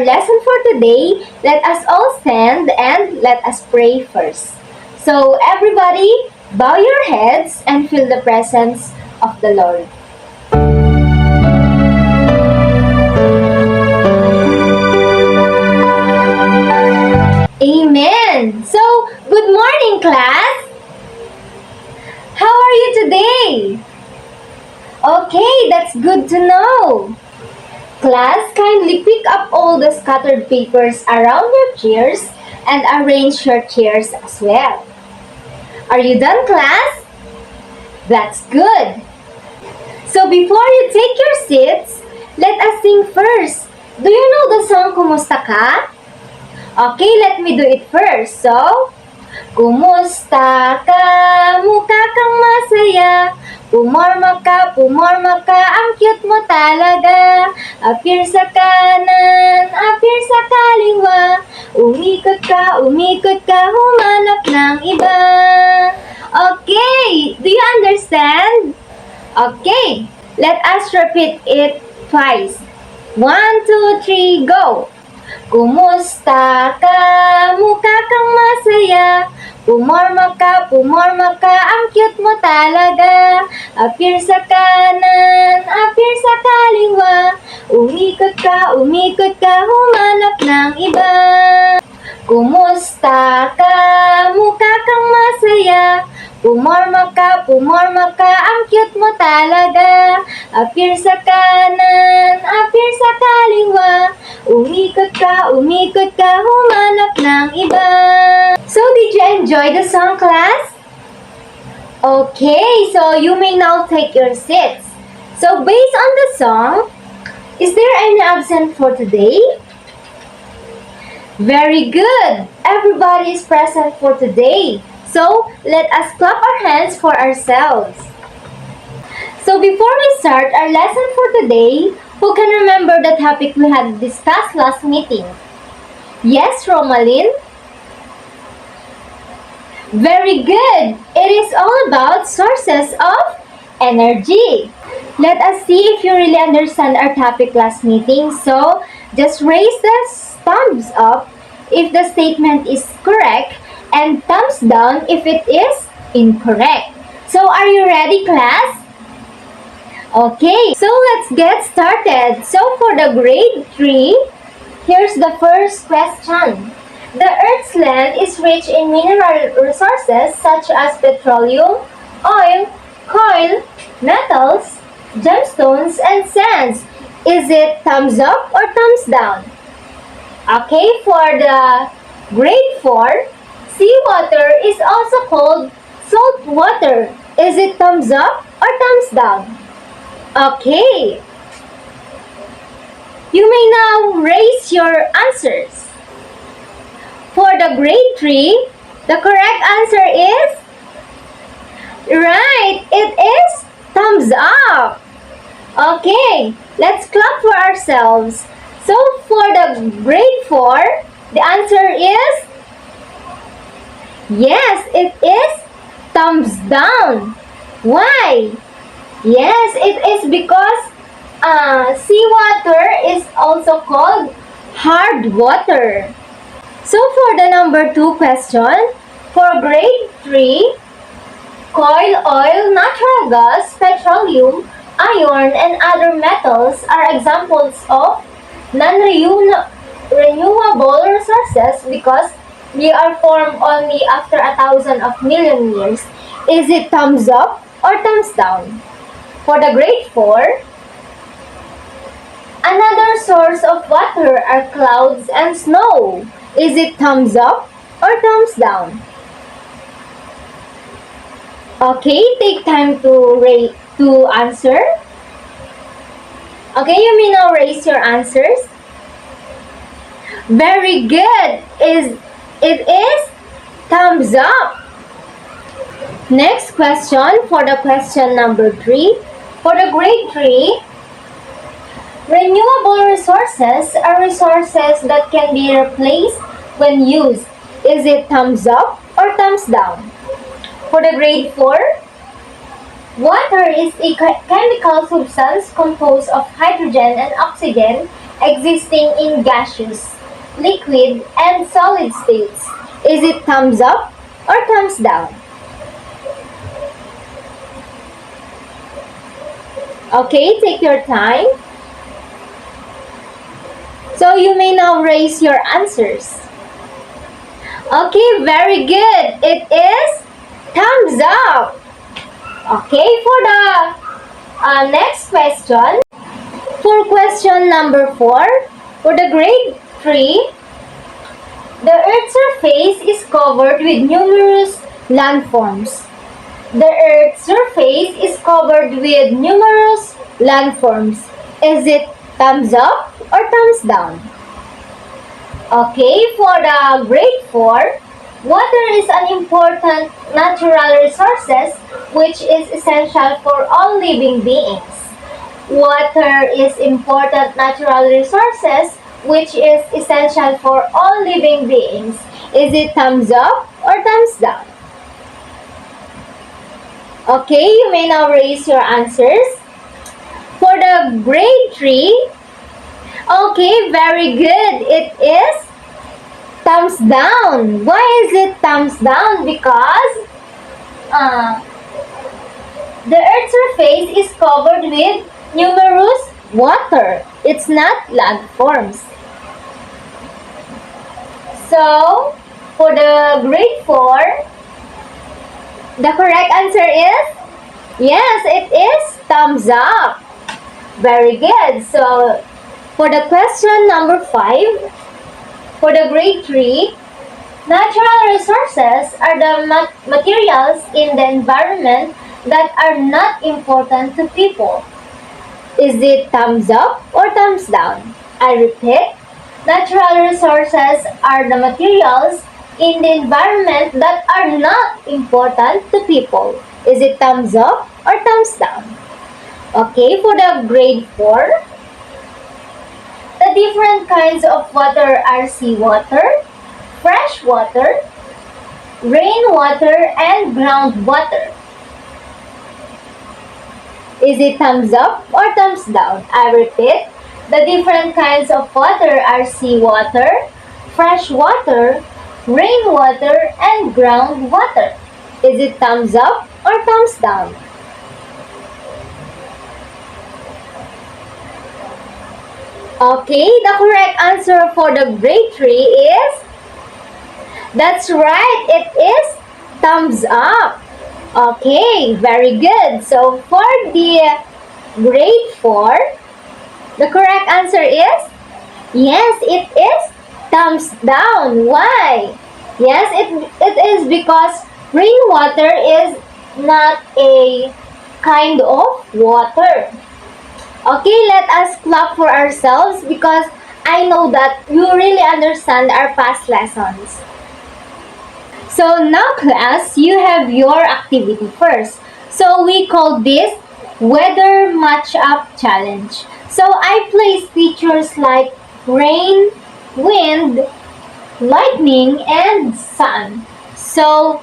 our lesson for today, let us all stand and let us pray first. So everybody, bow your heads and feel the presence of the Lord. Amen! So, good morning class! How are you today? Okay, that's good to know. Class, kindly pick up all the scattered papers around your chairs and arrange your chairs as well. Are you done, class? That's good. So before you take your seats, let us sing first. Do you know the song Kumusta Ka? Okay, let me do it first. So, Kumusta ka? Mukha kang masaya. Pumorma ka, ang cute mo talaga. Appear sa kanan, appear sa kaliwa. Umikot ka, humanap ng iba. Okay, do you understand? Okay, let us repeat it twice. 1, 2, 3, go! Kumusta ka? Mukha kang masaya. Pumorma ka, ang cute mo talaga. Appear sa kanan, appear sa kaliwa. Umikot ka, humanap ng iba. Kumusta ka? Mukha kang masaya. Pumorma ka, ang cute mo talaga. Appear sa kanan, appear sa kaliwa. Umikot ka, humanap ng iba. So, did you enjoy the song, class? Okay, so you may now take your seats. So, based on the song, is there any absent for today? Very good! Everybody is present for today. So, let us clap our hands for ourselves. So, before we start our lesson for today, who can remember the topic we had discussed last meeting? Yes, Romalyn? Very good! It is all about sources of energy. Let us see if you really understand our topic last meeting. So, just raise the thumbs up if the statement is correct and thumbs down if it is incorrect. So, are you ready, class? Okay, so let's get started. So, for the grade 3, here's the first question. The Earth's land is rich in mineral resources such as petroleum, oil, coal, metals, gemstones, and sands. Is it thumbs up or thumbs down? Okay, for the grade 4, seawater is also called salt water. Is it thumbs up or thumbs down? Okay. You may now raise your answers. For the grade 3, the correct answer is right. It is thumbs up. Okay, let's clap for ourselves. So for the grade 4, the answer is yes, it is thumbs down. Why? Yes, it is because seawater is also called hard water. So for the number 2 question, for grade 3, coal, oil, natural gas, petroleum, iron, and other metals are examples of non-renewable resources because they are formed only after 1,000 of million years. Is it thumbs up or thumbs down? For the grade 4, another source of water are clouds and snow. Is it thumbs up or thumbs down? Okay, take time to answer. Okay, you may now raise your answers. Very good. It is thumbs up. Next question for the question number 3. For the grade 3, renewable resources are resources that can be replaced when used. Is it thumbs up or thumbs down? For the grade 4, water is a chemical substance composed of hydrogen and oxygen existing in gaseous, liquid, and solid states? Is it thumbs up or thumbs down? Okay, take your time. So you may now raise your answers. Okay, very good. It is thumbs up. Okay, for the next question, for question number 4, for the grade 3, the Earth's surface is covered with numerous landforms. The Earth's surface is covered with numerous landforms. Is it thumbs up or thumbs down? Okay, for the grade 4, water is an important natural resource which is essential for all living beings. Water is important natural resources which is essential for all living beings. Is it thumbs up or thumbs down? Okay, you may now raise your answers. For the grade 3, okay, very good. It is thumbs down. Why is it thumbs down? Because the Earth's surface is covered with numerous water. It's not landforms. So, for the grade 4, the correct answer is, yes, it is thumbs up. Very good. So, for the question number 5, for the grade 3, natural resources are the materials in the environment that are not important to people. Is it thumbs up or thumbs down? I repeat, natural resources are the materials in the environment that are not important to people. Is it thumbs up or thumbs down? Okay, for the grade 4, the different kinds of water are seawater, fresh water, rainwater, and groundwater. Is it thumbs up or thumbs down? I repeat, the different kinds of water are seawater, fresh water, rainwater, and groundwater. Is it thumbs up or thumbs down? Okay, the correct answer for the grade 3 is, that's right, it is thumbs up. Okay, very good. So for the grade 4, the correct answer is, yes, it is thumbs down. Why? Yes, it is because rainwater is not a kind of water. Okay, let us clap for ourselves because I know that you really understand our past lessons. So now class, you have your activity first. So we call this Weather Match-Up Challenge. So I place features like rain, wind, lightning, and sun. So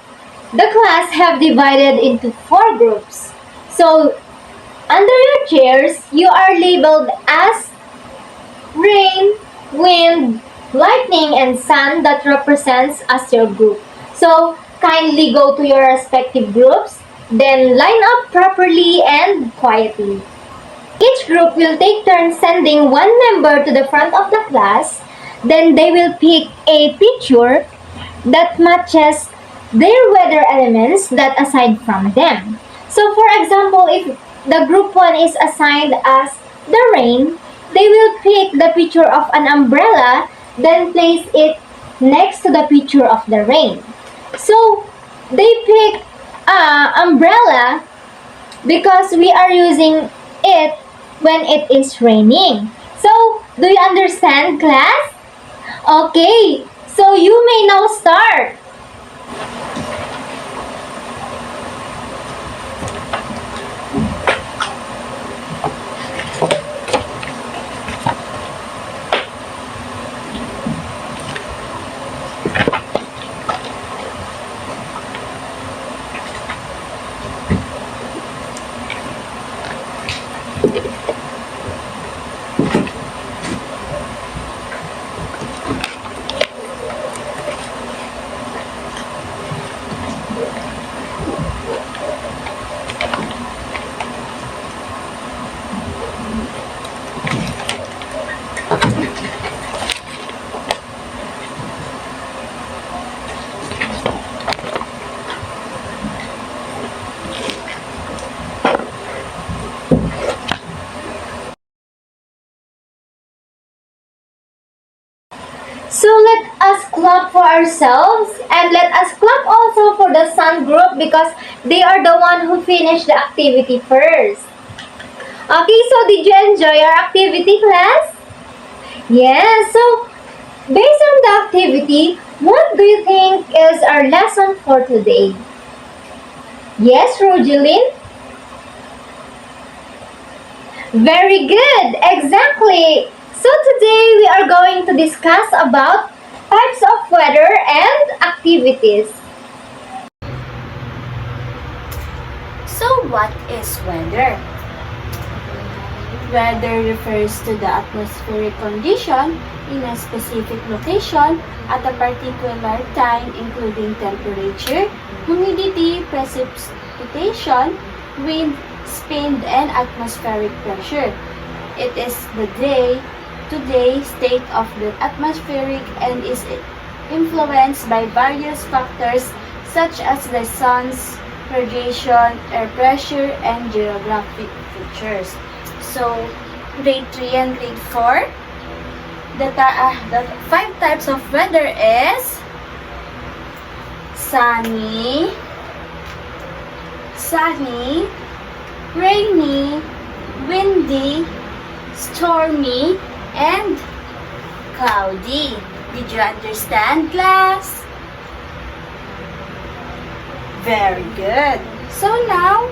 the class have divided into 4 groups. So under your chairs, you are labeled as rain, wind, lightning, and sun that represents as your group. So kindly go to your respective groups, then line up properly and quietly. Each group will take turns sending one member to the front of the class, then they will pick a picture that matches their weather elements that assigned from them. So for example, if the group 1 is assigned as the rain, they will pick the picture of an umbrella, then place it next to the picture of the rain. So they pick umbrella because we are using it when it is raining. So do you understand, class? Okay, so you may now start. clap for ourselves and let us clap also for the sun group because they are the one who finished the activity first. Okay, so did you enjoy our activity, class? Yes, so based on the activity, what do you think is our lesson for today? Yes, Rogeline? Very good, exactly. So today we are going to discuss about types of weather and activities. So what is weather? Weather refers to the atmospheric condition in a specific location at a particular time, including temperature, humidity, precipitation, wind, speed, and atmospheric pressure. It is the day-to-day state of the atmospheric and is influenced by various factors such as the sun's radiation, air pressure, and geographic features. So, grade 3 and grade 4, the 5 types of weather is sunny, rainy, windy, stormy, and cloudy. Did you understand, class? Very good. So now,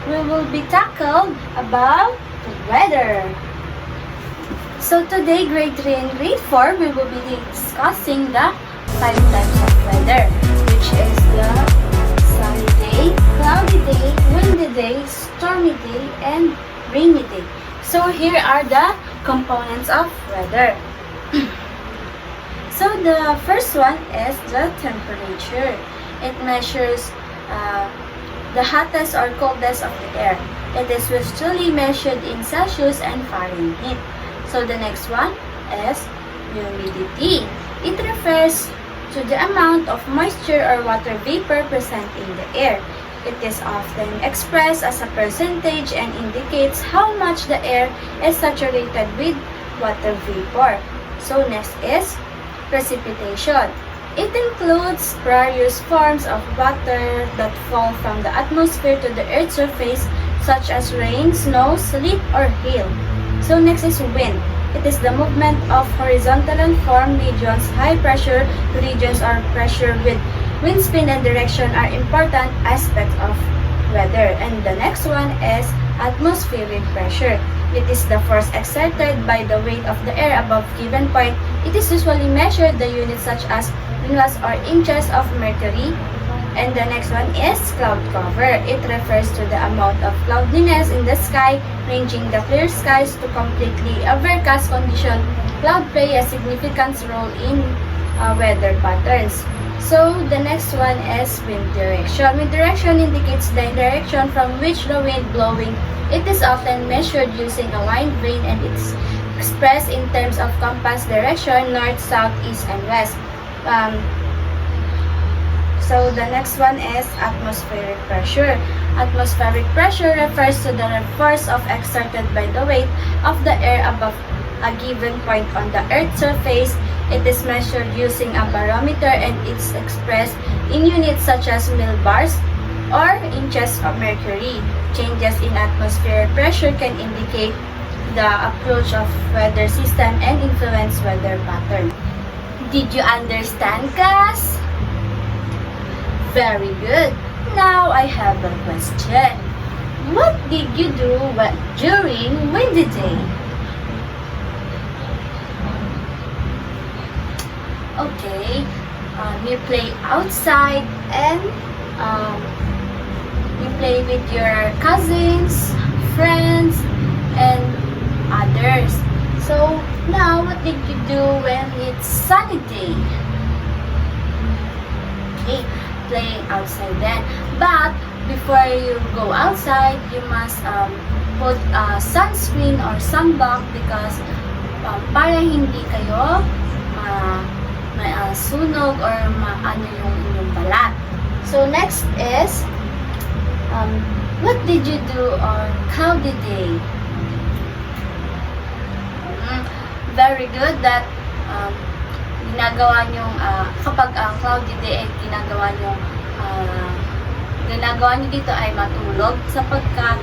we will be tackled about the weather. So today, grade 3 and grade 4, we will be discussing the 5 types of weather, which is the sunny day, cloudy day, windy day, stormy day, and rainy day. So here are the components of weather. So the first one is the temperature. It measures the hottest or coldest of the air. It is usually measured in Celsius and Fahrenheit. So the next one is humidity. It refers to the amount of moisture or water vapor present in the air. It is often expressed as a percentage and indicates how much the air is saturated with water vapor. So next is precipitation. It includes various forms of water that fall from the atmosphere to the Earth's surface, such as rain, snow, sleet, or hail. So next is wind. It is the movement of horizontal and form regions. High pressure regions or pressure with wind speed and direction are important aspects of weather. And the next one is atmospheric pressure. It is the force exerted by the weight of the air above given point. It is usually measured the units such as miles or inches of mercury. And the next one is cloud cover. It refers to the amount of cloudiness in the sky, ranging the clear skies to completely overcast condition. Cloud play a significant role in weather patterns. So the next one is wind direction. Wind direction indicates the direction from which the wind blowing. It is often measured using a line vane and it's expressed in terms of compass direction, north, south, east, and west. So the next one is atmospheric pressure. Atmospheric pressure refers to the force of exerted by the weight of the air above a given point on the Earth's surface. It is measured using a barometer and it's expressed in units such as millibars or inches of mercury. Changes in atmospheric pressure can indicate the approach of weather system and influence weather pattern. Did you understand, class? Very good. Now I have a question. What did you do during windy day? Okay, you play outside and you play with your cousins, friends, and others. So now what did you do when it's sunny day? Okay, playing outside then. But before you go outside, you must put sunscreen or sunblock because para hindi kayo sunog or maano yung inyong balat. So next is what did you do on cloudy day? Very good that ginagawa nyo, kapag cloudy day, ginagawa nyo dito ay matulog sapagkat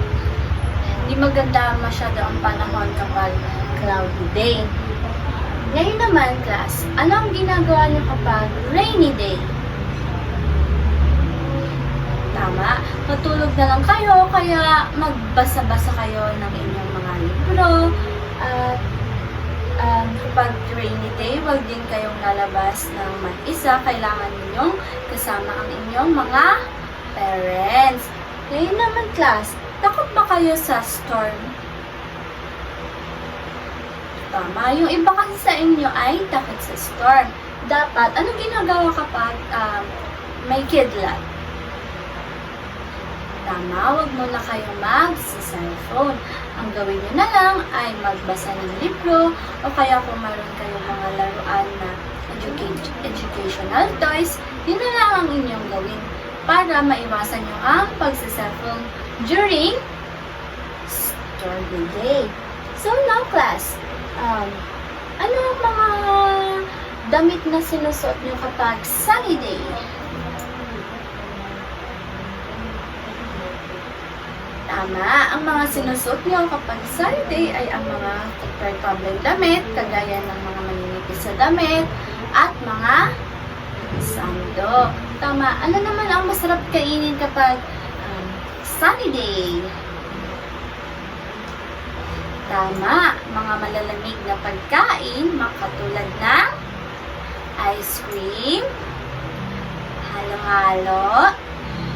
hindi maganda masyado ang panahon kapag cloudy day. Ngayon naman, class, ano ang ginagawa nyo kapag rainy day? Tama, matulog na lang kayo, kaya magbasa-basa kayo ng inyong mga libro. At kapag rainy day, huwag din kayong lalabas ng mag-isa. Kailangan ninyong kasama ang inyong mga parents. Ngayon naman, class, takot ba kayo sa storm? Tama, yung iba kasi sa inyo ay takot sa storm. Dapat, anong ginagawa kapag may kidlat? Tama, huwag muna kayo mag-cellphone. Ang gawin nyo na lang ay magbasa ng libro o kaya kung mayroon kayong mga laruan na educational toys, yun na lang ang inyong gawin para maiwasan nyo ang pag-cellphone during stormy day. So now class, ano ang mga damit na sinusuot nyo kapag sunny day? Tama, ang mga sinusuot nyo kapag sunny day ay ang mga comfortable damit, kagaya ng mga maninipis sa damit, at mga sando. Tama, ano naman ang masarap kainin kapag sunny day? Tama, mga malalamig na pagkain, makatulad ng ice cream, halo-halo,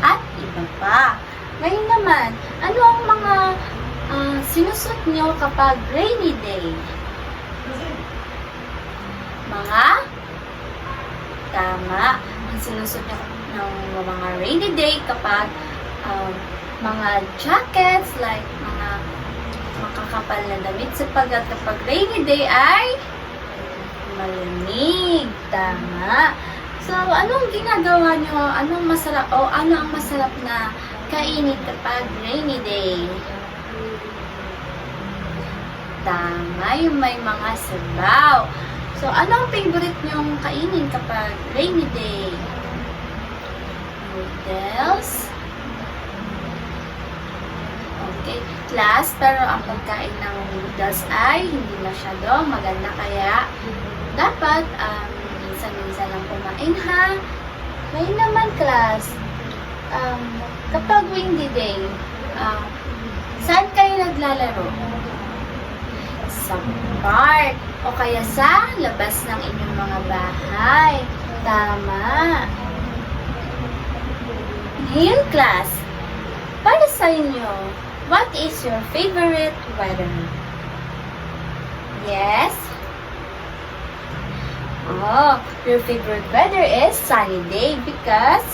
at iba pa. Ngayon naman, ano ang mga sinusuot nyo kapag rainy day? Tama, ang sinusuot nyo ng mga rainy day kapag mga jackets, like mga makakapal na damit sapagkat kapag rainy day ay malamig. Tama. So, anong ginagawa nyo? Ano ang masarap na kainin kapag rainy day? Tama, yung may mga sabaw. So, ano ang favorite nyong kainin kapag rainy day? Noodles? Okay, class, pero ang pagkain ng noodles ay hindi masyado maganda, kaya dapat minsan-minsan lang kumain, ha? Ngayon naman, class, kapag windy day, saan kayo naglalaro? Sa park o kaya sa labas ng inyong mga bahay. Tama. Ngayon, class, para sa inyo, what is your favorite weather? Yes? Oh, your favorite weather is sunny day because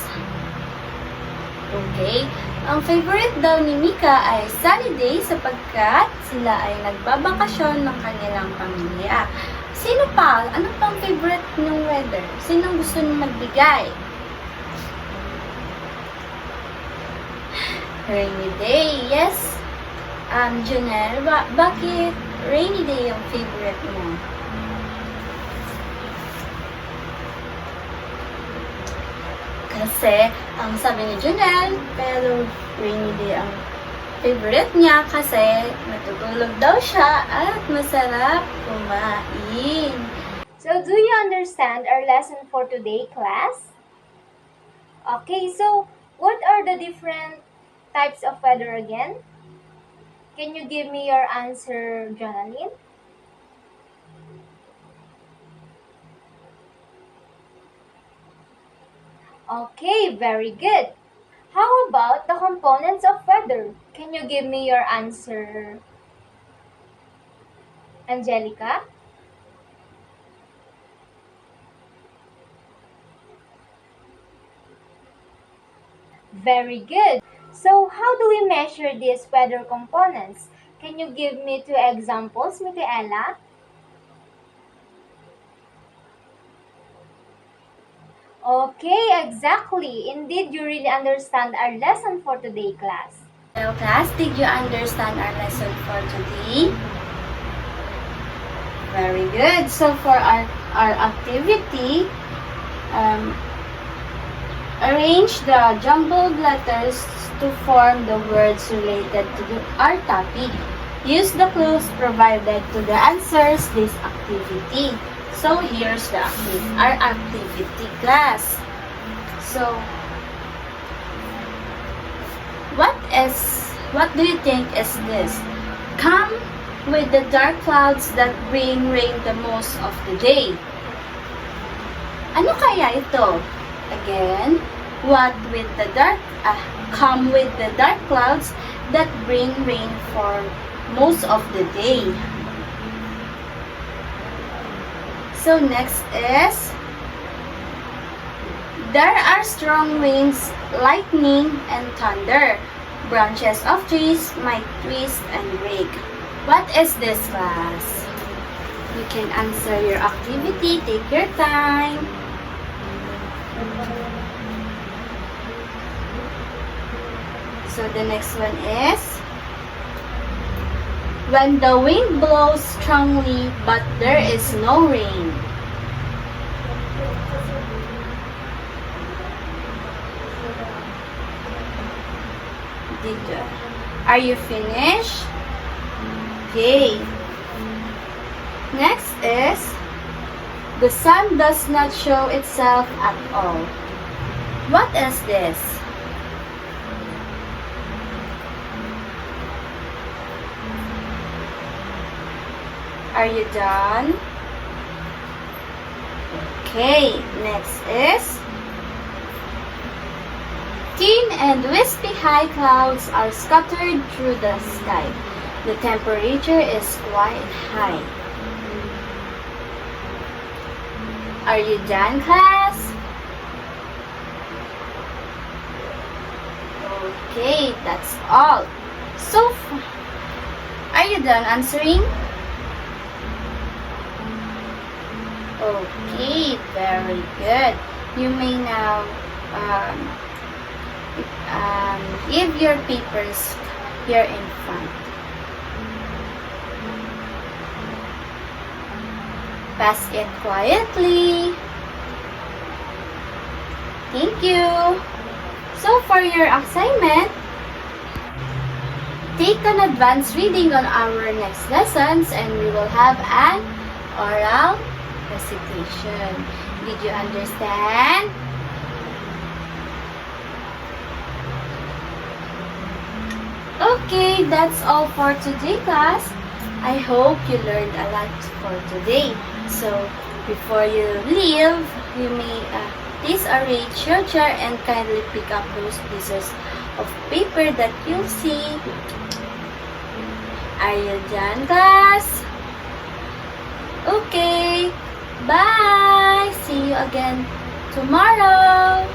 okay, ang favorite daw ni Mika ay sunny day sapagkat sila ay nagbabakasyon ng kanilang pamilya. Sino pa? Ano pang favorite ng weather? Sinong gusto nyo magbigay? Rainy day, yes. Junel, bakit rainy day yung favorite mo? Kasi, ang sabi ni Junel, pero rainy day ang favorite niya kasi natutulog daw siya at masarap kumain. So, do you understand our lesson for today, class? Okay, so, what are the different types of weather again? Can you give me your answer, Jonalyn? Okay, very good. How about the components of weather? Can you give me your answer, Angelica? Very good. So, how do we measure these weather components? Can you give me 2 examples, Micaela? Okay, exactly. Indeed, you really understand our lesson for today, class. Well, class, did you understand our lesson for today? Very good. So, for our our activity, arrange the jumbled letters to form the words related to our topic. Use the clues provided to the answers this activity. So here's our activity class. So what do you think is this? Come with the dark clouds that bring rain the most of the day. Ano kaya ito? Again, come with the dark clouds that bring rain for most of the day. So next is, there are strong winds, lightning, and thunder. Branches of trees might twist and break. What is this, class? You can answer your activity. Take your time. So the next one is, when the wind blows strongly but there is no rain. Are you finished? Okay. Next is, the sun does not show itself at all. What is this? Are you done? Okay, next is, thin and wispy high clouds are scattered through the sky. The temperature is quite high. Are you done, class? Okay, that's all. So, are you done answering? Okay, very good. You may now give your papers here in front. Pass it quietly. Thank you. So for your assignment, take an advanced reading on our next lessons and we will have an oral recitation. Did you understand? Okay, that's all for today, class. I hope you learned a lot for today. So, before you leave, you may please arrange your chair and kindly pick up those pieces of paper that you'll see. Are you done, class? Okay. Bye! See you again tomorrow!